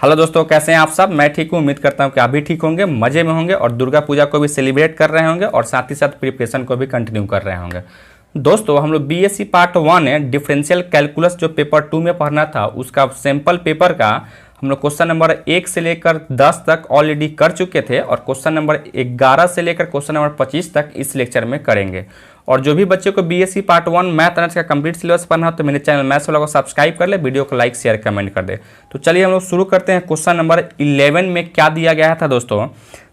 Hello दोस्तों, कैसे हैं आप सब। मैं ठीक हूँ, उम्मीद करता हूँ कि आप भी ठीक होंगे, मज़े में होंगे और दुर्गा पूजा को भी सेलिब्रेट कर रहे होंगे और साथ ही साथ प्रिपरेशन को भी कंटिन्यू कर रहे होंगे। दोस्तों, हम लोग बीएससी पार्ट 1 है डिफरेंशियल कैलकुलस जो पेपर 2 में पढ़ना था उसका सैम्पल पेपर का हम लोग क्वेश्चन नंबर 1 से लेकर 10 तक ऑलरेडी कर चुके थे और क्वेश्चन नंबर 11 से लेकर क्वेश्चन नंबर 25 तक इस लेक्चर में करेंगे। और जो भी बच्चे को बीएससी पार्ट 1 मैथ ऑनर्स का कंप्लीट सिलेबस पढ़ना हो तो मेरे चैनल मैथ्स वाला को सब्सक्राइब कर ले, वीडियो को लाइक शेयर कमेंट कर दे। तो चलिए हम लोग शुरू करते हैं। क्वेश्चन नंबर 11 में क्या दिया गया था दोस्तों,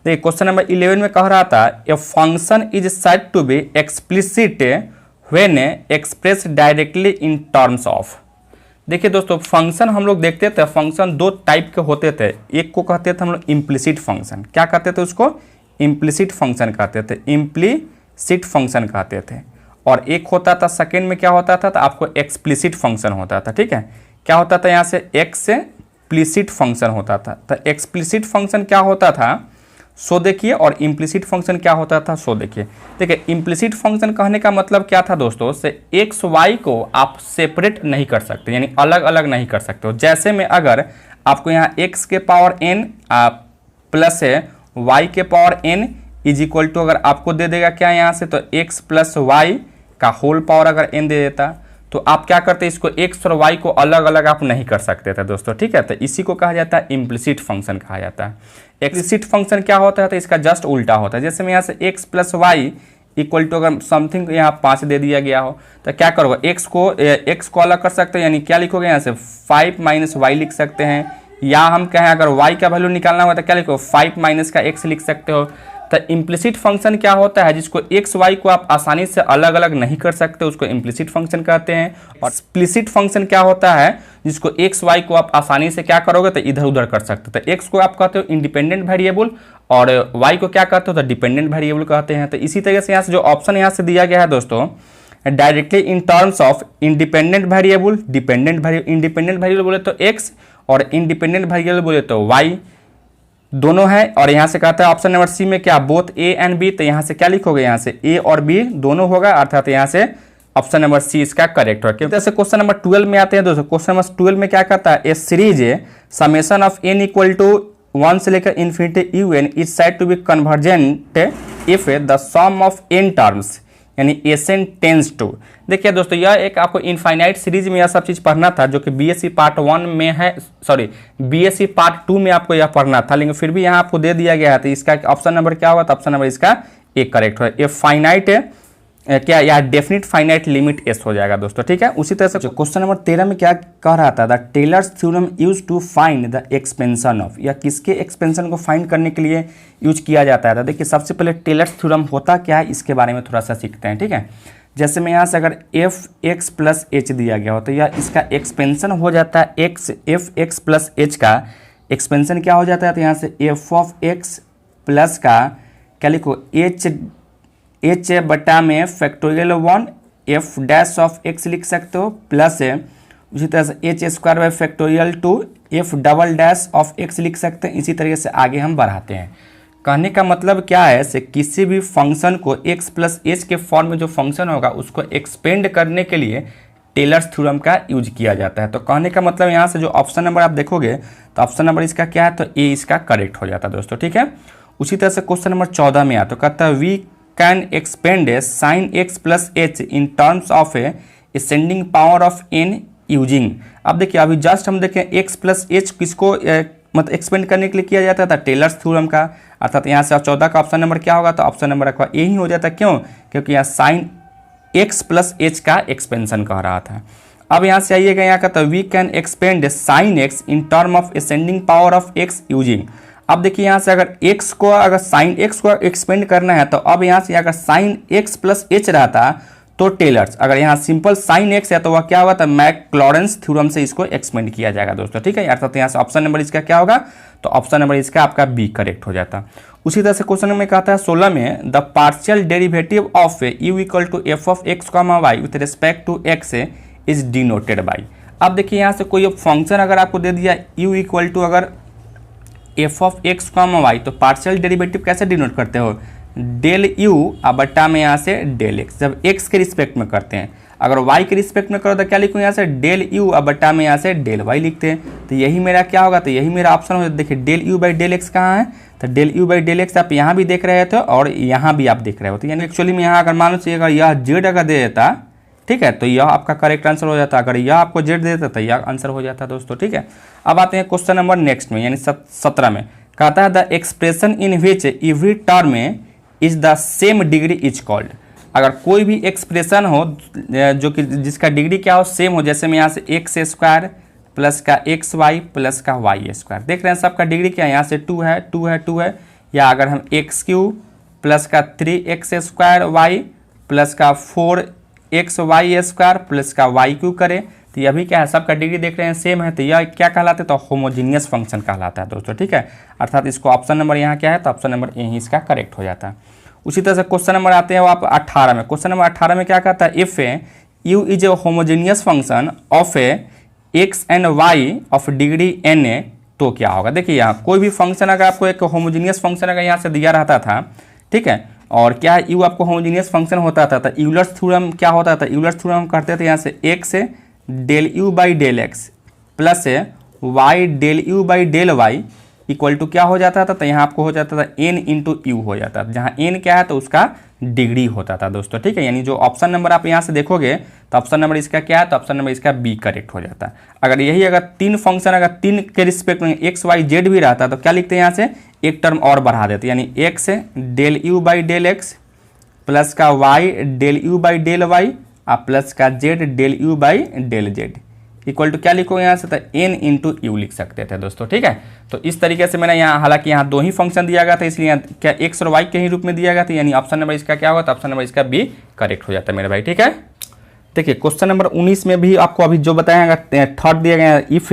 देखिए क्वेश्चन नंबर 11 में कह रहा था a function is said to be explicit when express directly in terms of. देखिए दोस्तों, फंक्शन हम लोग देखते थे, फंक्शन दो टाइप के होते थे। एक को कहते थे हम लोग इम्प्लिसिट फंक्शन, क्या कहते थे उसको, इम्प्लिसिट फंक्शन कहते थे, इम्प्लिसिट फंक्शन कहते थे। और एक होता था सेकेंड में क्या होता था, तो आपको एक्सप्लिसिट फंक्शन होता था। ठीक है, क्या होता था यहाँ से एक्सप्लिसिट फंक्शन होता था। तो एक्सप्लिसिट फंक्शन क्या होता था सो देखिए, और इम्प्लिसिट फंक्शन क्या होता था सो देखिए। देखिए इम्प्लिसिट फंक्शन कहने का मतलब क्या था दोस्तों, से एक्स वाई को आप सेपरेट नहीं कर सकते, यानी अलग अलग नहीं कर सकते हो। जैसे में अगर आपको यहाँ एक्स के पावर एन प्लस है वाई के power n is equal to अगर आपको दे देगा क्या यहाँ से, तो एक्स प्लस वाई का होल पावर अगर एन दे देता तो आप क्या करते, इसको एक्स और वाई को अलग अलग आप नहीं कर सकते थे दोस्तों। ठीक है, तो इसी को कहा जाता है इम्प्लिसिट फंक्शन कहा जाता है। एक्सप्लिसिट फंक्शन क्या होता है, तो इसका जस्ट उल्टा होता है। जैसे मैं यहाँ से x plus y equal to अगर समथिंग यहाँ 5 दे दिया गया हो तो क्या करोगे, एक्स को अलग कर सकते हो, यानी क्या लिखोगे यहाँ से 5 माइनस वाई लिख सकते हैं। या हम कहें अगर वाई का वैल्यू निकालना हो तो क्या लिखो 5 माइनस का एक्स लिख सकते हो। तो इम्प्लिसिट फंक्शन क्या होता है, जिसको एक्स वाई को आप आसानी से अलग अलग नहीं कर सकते, उसको इम्प्लिसिट फंक्शन कहते हैं। और एक्सप्लिसिट फंक्शन क्या होता है, जिसको एक्स वाई को आप आसानी से क्या करोगे तो इधर उधर कर सकते हो। तो एक्स को आप कहते हो इंडिपेंडेंट वेरिएबल और वाई को क्या कहते हो तो डिपेंडेंट वेरिएबल कहते हैं। तो इसी तरह से यहाँ से जो ऑप्शन यहाँ से दिया गया है दोस्तों, directly in terms of independent variable, dependent variable, independent variable बोले तो एक्स और इंडिपेंडेंट वेरिएबल बोले तो वाई दोनों है। और यहाँ से कहता है ऑप्शन नंबर सी में क्या, बोथ ए एंड बी, तो यहाँ से क्या लिखोगे, यहाँ से ए और बी दोनों होगा, अर्थात यहाँ से ऑप्शन नंबर सी इसका करेक्ट होगा। जैसे क्वेश्चन नंबर 12 में आते हैं दोस्तों, क्वेश्चन नंबर 12 में क्या कहता है, a series summation of N equal to 1 से लेकर infinity U N is said to be convergent if the sum of N terms यानी एसएन टेंस टू। देखिए दोस्तों, यह एक आपको इनफाइनाइट सीरीज में यह सब चीज़ पढ़ना था जो कि बीएससी पार्ट 1 में है, सॉरी बीएससी पार्ट 2 में आपको यह पढ़ना था, लेकिन फिर भी यहाँ आपको दे दिया गया है। तो इसका ऑप्शन नंबर क्या होगा, तो ऑप्शन नंबर इसका एक करेक्ट होगा। ये फाइनाइट क्या या डेफिनिट फाइनाइट लिमिट एस हो जाएगा दोस्तों। ठीक है, उसी तरह से क्वेश्चन नंबर 13 में क्या कह रहा था, the Taylor's theorem use to find the expansion of, या किसके एक्सपेंशन को फाइंड करने के लिए यूज किया जाता है। तो देखिए सबसे पहले टेलर्स थ्योरम होता क्या है इसके बारे में थोड़ा सा सीखते हैं। ठीक है, जैसे मैं यहाँ से अगर एफ एक्स प्लस एच दिया गया हो तो यह इसका एक्सपेंशन हो जाता है x, F x plus H का एक्सपेंशन क्या हो जाता है, तो यहाँ से एफ ऑफ एक्स प्लस का क्या लिखो एच बटा में factorial 1 F dash of x लिख सकते हो, प्लस उसी तरह से H square by factorial 2 F double dash of x लिख सकते हैं। इसी तरीके से आगे हम बढ़ाते हैं। कहने का मतलब क्या है, से किसी भी फंक्शन को x प्लस एच के फॉर्म में जो फंक्शन होगा उसको एक्सपेंड करने के लिए टेलर्स थ्योरम का यूज किया जाता है। तो कहने का मतलब यहाँ से जो ऑप्शन नंबर आप देखोगे तो ऑप्शन नंबर इसका क्या है, तो ए इसका करेक्ट हो जाता है दोस्तों। ठीक है, उसी तरह से क्वेश्चन नंबर 14 में आता तो कहता है we can expand sine x plus h in terms of a ascending power of n using. अब देखिए अभी जस्ट हम देखें एक्स प्लस एच किसको मतलब एक्सपेंड करने के लिए किया जाता था, टेलर्स थ्योरम का, अर्थात यहाँ से 14 का ऑप्शन नंबर क्या होगा, तो ऑप्शन नंबर रखा ए ही हो जाता। क्यों, क्योंकि यहाँ साइन एक्स प्लस एच का एक्सपेंशन कह रहा था। अब यहाँ से आइएगा, यहाँ का तो we can expand sine x in term of ascending power of x using. अब देखिए यहाँ से अगर x को अगर साइन एक्स को एक्सपेंड करना है तो अब यहाँ से अगर साइन एक्स प्लस एच रहता तो टेलर्स, अगर यहाँ सिंपल साइन एक्स है तो वह क्या होगा, तो मैक्लॉरेंस थ्योरम से इसको एक्सपेंड किया जाएगा दोस्तों। ठीक है, अर्थात यहाँ से ऑप्शन नंबर इसका क्या होगा, तो ऑप्शन नंबर इसका आपका बी करेक्ट हो जाता। उसी तरह से क्वेश्चन में कहता है 16 में the partial derivative of u equal to f of x comma y with respect to x is denoted by. अब देखिए यहाँ से कोई फंक्शन अगर आपको दे दिया यू इक्वल टू अगर f of x comma y, तो पार्शियल डेरिवेटिव कैसे डिनोट करते हो, डेल यू बट्टा में यहाँ से डेल एक्स, जब एक्स के रिस्पेक्ट में करते हैं। अगर y के रिस्पेक्ट में करो तो क्या लिखूँ यहाँ से डेल यू, अब बट्टा में यहाँ से डेल y लिखते हैं। तो यही मेरा क्या होगा, तो यही मेरा ऑप्शन हो जाता है। देखिए del you by del x कहाँ है, तो del you by del x आप यहाँ भी देख रहे थे और यहाँ भी आप देख रहे हो। तो यानी एक्चुअली में यहाँ अगर मान लो अगर यह जेड अगर दे देता, ठीक है, तो यह आपका करेक्ट आंसर हो जाता। अगर यह आपको जेड दे देता तो यह आंसर हो जाता दोस्तों, ठीक है। अब आते हैं क्वेश्चन नंबर नेक्स्ट में, यानी 17 में कहता है the expression in which every term is the same degree is called. अगर कोई भी एक्सप्रेशन हो जो कि जिसका डिग्री क्या हो, सेम हो, जैसे मैं यहाँ से एक्स स्क्वायर प्लस का एक्स वाई प्लस का वाई स्क्वायर, देख रहे हैं सबका डिग्री क्या है, यहाँ से 2 है 2 है 2 है, या अगर हम एक्स क्यूब प्लस का 3x स्क्वायर वाई प्लस का 4x वाई स्क्वायर प्लस का वाई क्यूब करें, तो यह भी क्या है, सबका डिग्री देख रहे हैं सेम है, तो यह क्या कहलाता है, तो होमोजीनियस फंक्शन कहलाता है दोस्तों, ठीक है। अर्थात इसको ऑप्शन नंबर यहाँ क्या है, तो ऑप्शन नंबर ए ही इसका करेक्ट हो जाता है। उसी तरह से क्वेश्चन नंबर आते हैं वो आप 18 में। क्वेश्चन नंबर 18 में क्या कहता है, if u is a homogeneous function of x and y of degree n a, तो क्या होगा। देखिए यहाँ कोई भी फंक्शन अगर आपको एक होमोजीनियस फंक्शन अगर यहाँ से दिया रहता था, ठीक है, और क्या यू आपको होमोजीनियस फंक्शन होता था, तो यूलर्स थ्योरम क्या होता था, यूलर्स थ्योरम हम करते थे यहाँ से x del you by del x plus y del you by del y equal to क्या हो जाता था, तो यहाँ आपको हो जाता था एन इंटू यू हो जाता था, जहाँ एन क्या है तो उसका डिग्री होता था दोस्तों, ठीक है। यानी जो ऑप्शन नंबर आप यहाँ से देखोगे तो ऑप्शन नंबर इसका क्या है, तो ऑप्शन नंबर इसका बी करेक्ट हो जाता है। अगर यही अगर तीन फंक्शन अगर तीन के रिस्पेक्ट में एक्स वाई जेड भी रहता तो क्या लिखते हैं, यहाँ से एक टर्म और बढ़ा देते, यानी X del you by del x plus का Y del you by del Y और प्लस का Z del you by del Z equal to क्या लिखोगे यहाँ से, तो एन इंटू यू लिख सकते थे दोस्तों, ठीक है। तो इस तरीके से मैंने यहाँ, हालांकि यहाँ दो ही फंक्शन दिया गया था, इसलिए यहाँ क्या एक्स और वाई के ही रूप में दिया गया था, यानी ऑप्शन नंबर इसका क्या होगा, तो ऑप्शन नंबर इसका बी करेक्ट हो जाता है मेरे भाई, ठीक है। देखिए क्वेश्चन नंबर 19 में भी आपको अभी जो बताया थर्ड दिया गया, if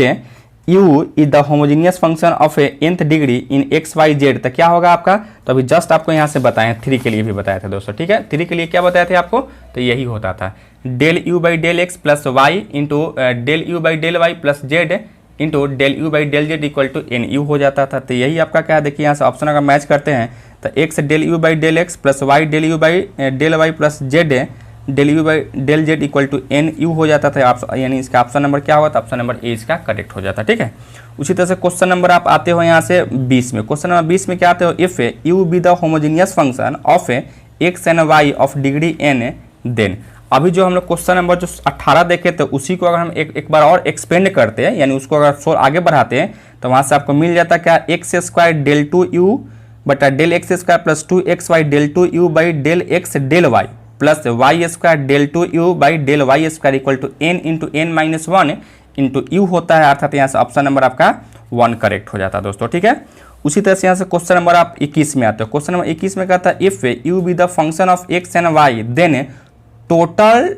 u is the homogeneous function of nth degree in x Y z, तो क्या होगा आपका, तो अभी जस्ट आपको यहाँ से बताएं, 3 के लिए भी बताए थे दोस्तों, ठीक है। 3 के लिए क्या बताए थे आपको, तो यही होता था del you by del x plus y into del you by del y plus z into del you by del Z equal to n u हो जाता था। तो यही आपका क्या है, देखिए यहाँ से ऑप्शन अगर मैच करते हैं तो x del you by del x plus y del you by del y plus z del you by del Z equal to n u हो जाता था, यानी इसका ऑप्शन नंबर क्या होगा, तो ऑप्शन नंबर ए इसका करेक्ट हो जाता है, ठीक है। उसी तरह से क्वेश्चन नंबर आप आते हो यहाँ से 20 में। क्वेश्चन नंबर 20 में क्या आते हो, if u be the homogeneous function of x and y of degree n then. अभी जो हम लोग क्वेश्चन नंबर जो 18 देखे थे उसी को अगर हम एक बार और एक्सपेंड करते हैं, यानी उसको अगर आगे बढ़ाते हैं तो वहाँ से आपको मिल जाता है क्या, एक्स स्क्वायर डेल 2u बटा del x square plus 2xy del 2u by del x del y plus y square del 2u by del y square equal to n into n minus 1 into u होता है, अर्थात यहाँ से option number आपका 1 correct हो जाता है दोस्तों, ठीक है। उसी तरह से यहाँ से क्वेश्चन नंबर आप 21 में आते हो। क्वेश्चन नंबर 21 में कहता है if u be the function of x and y then total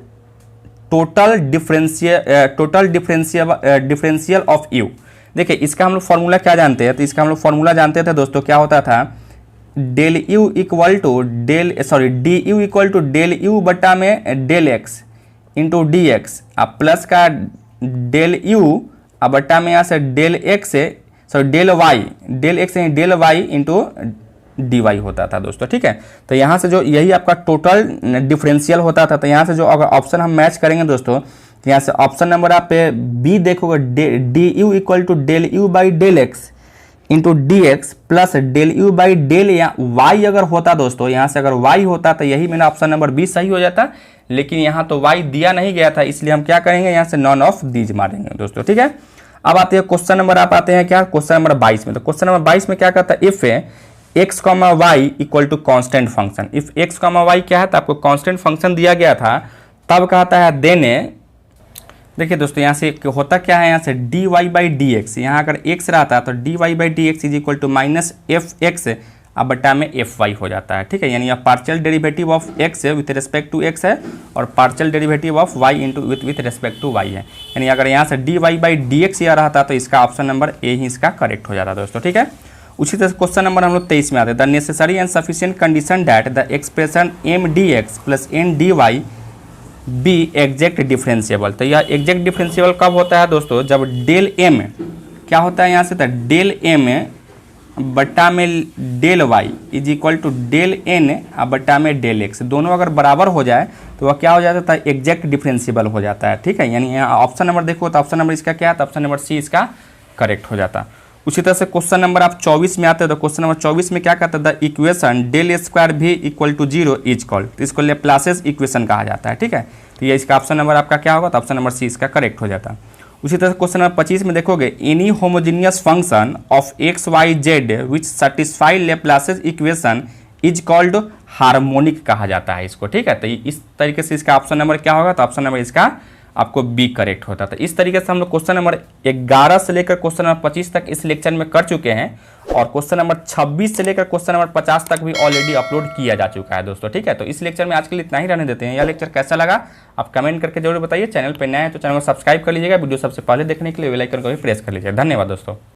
differential of u. देखिए इसका हम लोग फॉर्मूला क्या जानते हैं, तो इसका हम लोग फॉर्मूला जानते थे दोस्तों, क्या होता था, del u equal to d u equal to del u बटा में del x into d x अब प्लस का डेल यू अब बटा में यहाँ से del x del x del y into d y होता था दोस्तों, ठीक है। तो यहाँ से जो यही आपका टोटल डिफरेंशियल होता था, तो यहाँ से जो अगर ऑप्शन हम मैच करेंगे दोस्तों, तो यहाँ से ऑप्शन नंबर आप बी देखोगे, d u equal to del you by del x into d x plus del you by del या वाई अगर होता दोस्तों, यहाँ से अगर वाई होता तो यही मेरा ऑप्शन नंबर बी सही हो जाता, लेकिन यहाँ तो वाई दिया नहीं गया था, इसलिए हम क्या करेंगे, यहाँ से नॉन ऑफ दीज मारेंगे दोस्तों, ठीक है। अब आते हैं क्वेश्चन नंबर आप आते हैं क्या, क्वेश्चन नंबर 22 में। तो क्वेश्चन नंबर 22 में क्या कहता है, if x comma y equal to constant function. If x comma y क्या है, तो आपको कॉन्स्टेंट फंक्शन दिया गया था, तब कहता है देने, देखिए दोस्तों यहाँ से होता क्या है, यहाँ से d y by d x, यहाँ अगर एक्स रहता है तो d y by d x is equal to minus f x अब बटा में एफ वाई हो जाता है, ठीक है। यानी partial derivative of x with respect to x है और partial derivative of y into with respect to y है, यानी अगर यहाँ से d y by d x यह रहता तो इसका ऑप्शन नंबर ए ही इसका करेक्ट हो जाता दोस्तों, ठीक है। उसी तरह से क्वेश्चन नंबर हम लोग 23 में आते हैं, the necessary and sufficient condition that the expression m d x plus n d y be exact differentiable. तो यह एग्जैक्ट डिफरेंशिएबल कब होता है दोस्तों, जब डेल एम क्या होता है, यहाँ से तो डेल एम बट्टा में del y is equal to del n बट्टा में डेल एक्स, दोनों अगर बराबर हो जाए तो वह क्या हो जाता है, एग्जैक्ट डिफरेंशिएबल हो जाता है। ठीक है, यानी यहाँ ऑप्शन नंबर देखो तो ऑप्शन नंबर इसका क्या है, तो ऑप्शन नंबर सी इसका करेक्ट हो जाता। उसी तरह से क्वेश्चन नंबर आप 24 में आते हैं तो क्वेश्चन नंबर 24 में क्या कहता है, द इक्वेशन डेल स्क्वायर भी इक्वल टू 0 इज कॉल्ड, तो इसको लेप्लासियस इक्वेशन कहा जाता है। ठीक है, तो ये इसका ऑप्शन नंबर आपका क्या होगा, तो ऑप्शन नंबर सी इसका करेक्ट हो जाता। उसी तरह क्वेश्चन नंबर 25 में देखोगे, any homogeneous function of X Y Z which satisfy Laplace's equation is called harmonic कहा जाता है इसको। ठीक है, तो इस तरीके से इसका ऑप्शन नंबर क्या होगा, तो ऑप्शन नंबर इसका आपको बी करेक्ट होता था। इस तरीके से हम लोग क्वेश्चन नंबर 11 से लेकर क्वेश्चन नंबर 25 तक इस लेक्चर में कर चुके हैं, और क्वेश्चन नंबर 26 से लेकर क्वेश्चन नंबर 50 तक भी ऑलरेडी अपलोड किया जा चुका है दोस्तों। ठीक है, तो इस लेक्चर में आज के लिए इतना ही रहने देते हैं। यह लेक्चर कैसा लगा आप कमेंट करके जरूर बताइए। चैनल पर नए हैं तो चैनल को सब्सक्राइब कर लीजिएगा, वीडियो सबसे पहले देखने के लिए बेल आइकन को भी प्रेस कर लीजिएगा। धन्यवाद दोस्तों।